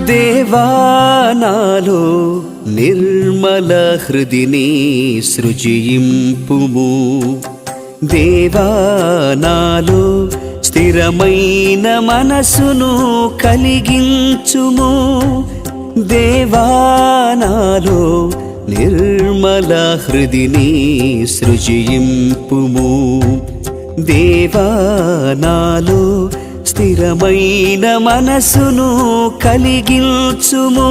దేవా నాలో నిర్మల హృదిని సృజింపుము. దేవా నాలో స్థిరమైన మనసును కలిగించుము. దేవా నాలో నిర్మల హృదిని సృజింపుము. దేవా నాలో స్థిరమైన మనసును కలిగించుము.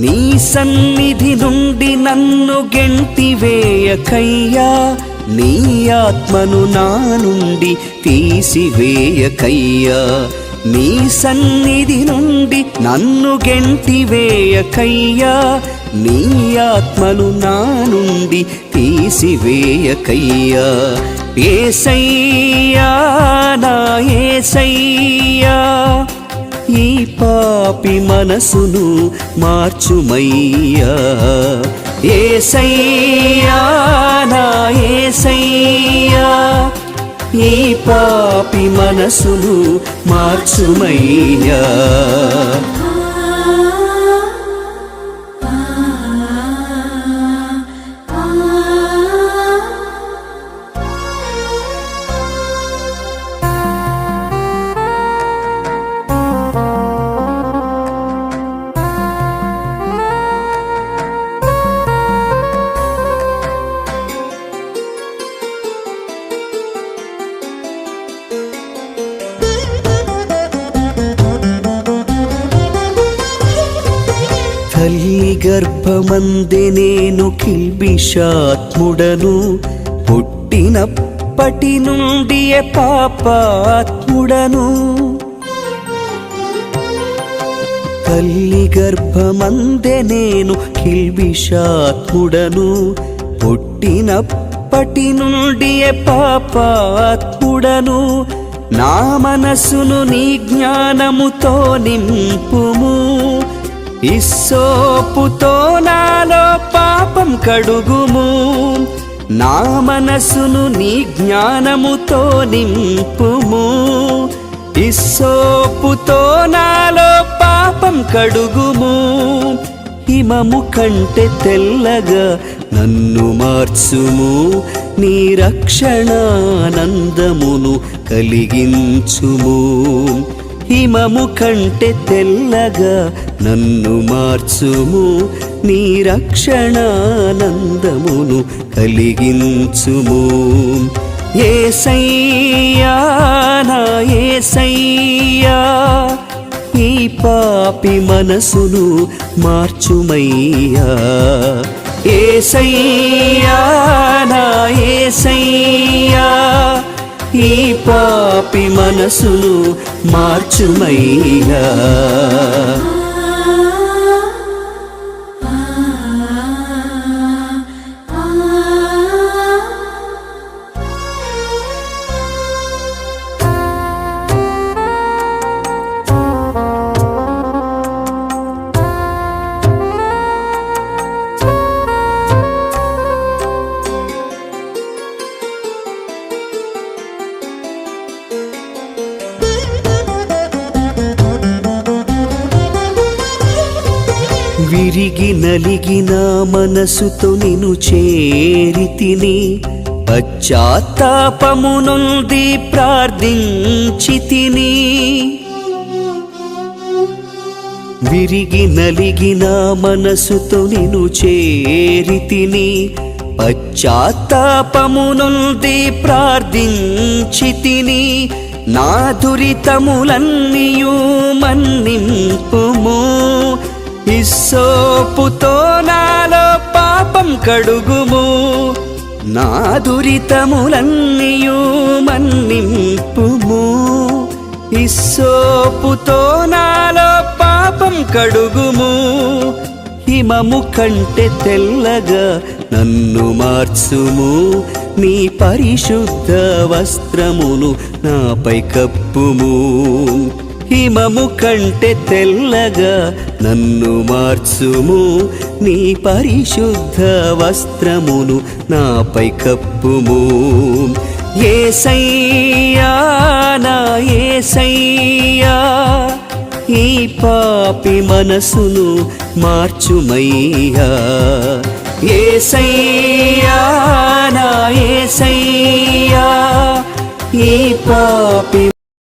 నీ సన్నిధి నుండి నన్ను గెంటివేయకయ్యా, నీ ఆత్మను నా నుండి తీసివేయకయ్యా. నీ సన్నిధి నుండి నన్ను గెంటివేయకయ్యా, నీ ఆత్మను నా నుండి తీసివేయకయ్యా. యేసయ్యా నా యేసయ్యా, ఈ పాపి మనసును మార్చుమయ్యా. యేసయ్యా నా యేసయ్యా, ఈ పాపి మనసును మార్చుమయ్యా. తల్లి గర్భమందే నేను కిల్బిషాత్ముడను, పుట్టినప్పటి నుండి పాపాత్ముడను. తల్లి గర్భమందే నేను కిల్బిషాత్ముడను, పుట్టినప్పటి నుండి పాపాత్ముడను. నా మనసును నీ జ్ఞానముతో నింపుము. ఇస్సోపుతో నాలో పాపం కడుగుము. నా మనసును నీ జ్ఞానముతో నింపుము. ఇస్సోపుతో నాలో పాపం కడుగుము. హిమము కంటే తెల్లగా నన్ను మార్చుము. నీ రక్షణానందమును కలిగించుము. హిమము కంటే తెల్లగా నన్ను మార్చుము. నీ రక్షణానందమును కలిగించుము. యేసయ్యా నా యేసయ్యా, ఈ పాపి మనసును మార్చుమయ్యా. యేసయ్యా నా యేసయ్యా, ఈ పాపి మనసును మార్చుమయ్యా. విరిగి నలిగిన మనసుతో నిన్ను చేరితిని, పశ్చాత్తాపము నుండి ప్రార్థించితిని. విరిగి నలిగిన మనసుతో నిన్ను చేరితిని, పశ్చాత్తాపము నుండి ప్రార్థించితిని. నా దురితములన్నీయు మన్నింపుము. ఇస్సోపుతో నాలో పాపం కడుగుము. నా దురితములన్నీయు మన్నింపుము. ఇస్సోపుతో నాలో పాపం కడుగుము. హిమము కంటే తెల్లగా నన్ను మార్చుము. నీ పరిశుద్ధ వస్త్రమును నాపై కప్పుము. హిమము కంటే తెల్లగా నన్ను మార్చుము. నీ పరిశుద్ధ వస్త్రమును నాపై కప్పుము. యేసయ్యా నా యేసయ్యా, ఈ పాపి మనసును మార్చుమయ్యా. యేసయ్యా నా యేసయ్యా, ఈ పాపి